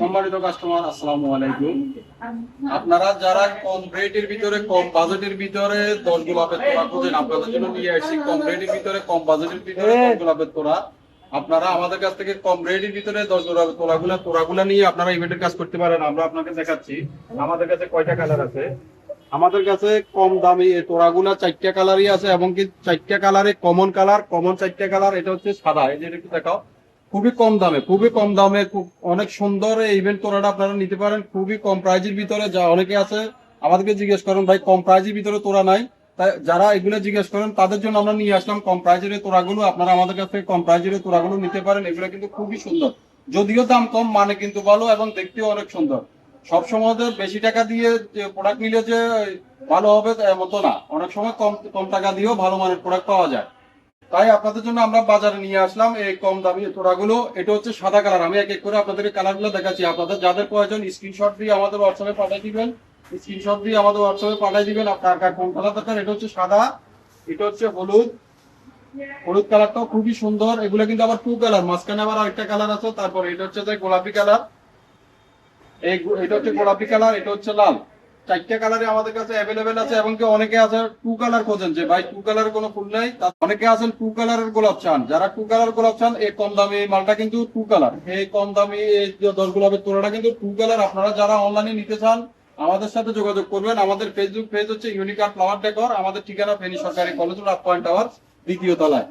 সম্মানিত কাস্টমার, আসসালামু আলাইকুম। আপনারা যারা কম রেটের ভিতরে, কম বাজেটের ভিতরে 10 গোলাপের তোড়া খুঁজেন, আপনাদের জন্য নিয়ে আসছি কম রেটের ভিতরে, কম বাজেটের ভিতরে 10 গোলাপের তোড়া। আপনারা আমাদের কাছ থেকে কম রেটের ভিতরে 10 গোলাপের তোড়াগুলা নিয়ে আপনারা ইভেন্টের কাজ করতে পারেন। আমরা আপনাকে দেখাচ্ছি আমাদের কাছে কয়টা কালার আছে। আমাদের কাছে কম দামি এই তোড়াগুলা 4টা কালারই আছে, এবং কি 4টা কালারে কমন 4টা কালার। এটা হচ্ছে সাদা, এই যে একটু দেখাও। খুবই কম দামে খুব অনেক সুন্দর এই ইভেন্ট তোড়াটা আপনারা নিতে পারেন খুবই কম প্রাইজের ভিতরে। যা অনেকে আছে আমাদেরকে জিজ্ঞেস করেন ভাই কম প্রাইজের ভিতরে তোড়া নাই, তাই যারা এগুলো জিজ্ঞেস করেন তাদের জন্য আমরা নিয়ে আসলাম কম প্রাইজের এই তোড়াগুলো। আপনারা আমাদের কাছ থেকে কম প্রাইজের এই তোড়াগুলো নিতে পারেন। এগুলো কিন্তু খুবই সুন্দর, যদিও দাম কম, মানে কিন্তু ভালো এবং দেখতেও অনেক সুন্দর। সবসময় বেশি টাকা দিয়ে যে প্রোডাক্ট নিলে যে ভালো হবে এমন তো না, অনেক সময় কম কম টাকা দিয়েও ভালো মানের প্রোডাক্ট পাওয়া যায়। তাই আপনাদের জন্য আমরা বাজারে নিয়ে আসলাম এই কম দামি তোড়াগুলো। এটা হচ্ছে সাদা কালার। আমি এক এক করে আপনাদেরকে কালারগুলো দেখাচ্ছি। আপনাদের যাদের প্রয়োজন স্ক্রিনশট দিয়ে আমাদের হোয়াটসঅ্যাপে পাঠিয়ে দিবেন। আপনার কার কোন কালার দরকার। এটা হচ্ছে সাদা, এটা হচ্ছে হলুদ। হলুদ কালারটাও খুবই সুন্দর। এগুলো কিন্তু আবার 2 কালার, মাঝখানে আবার আরেকটা কালার আছে। তারপর এটা হচ্ছে যে গোলাপি কালার, এটা হচ্ছে গোলাপি কালার, এটা হচ্ছে লাল। 4টা কালারে আমাদের কাছে অ্যাভেলেবেল আছে। এবং কি অনেকে আছে 2 কালার খোঁজেন যে ভাই 2 কালারের কোনো ফুল নাই, অনেকে আছেন 2 কালারের গোলাপ চান। যারা 2 কালার গোলাপ চান, এই কম দামি এই মালটা কিন্তু 2 কালার। এই কম দামি এই 10 গোলাপের তোড়াটা কিন্তু 2 কালার। আপনারা যারা অনলাইনে নিতে চান আমাদের সাথে যোগাযোগ করবেন। আমাদের ফেসবুক পেজ হচ্ছে ইউনিক আর্ট ফ্লাওয়ার ডেকর। আমাদের ঠিকানা ফেনী সরকারি কলেজ, রাত পয়েন্ট টাওয়ার, 2য় তলায়।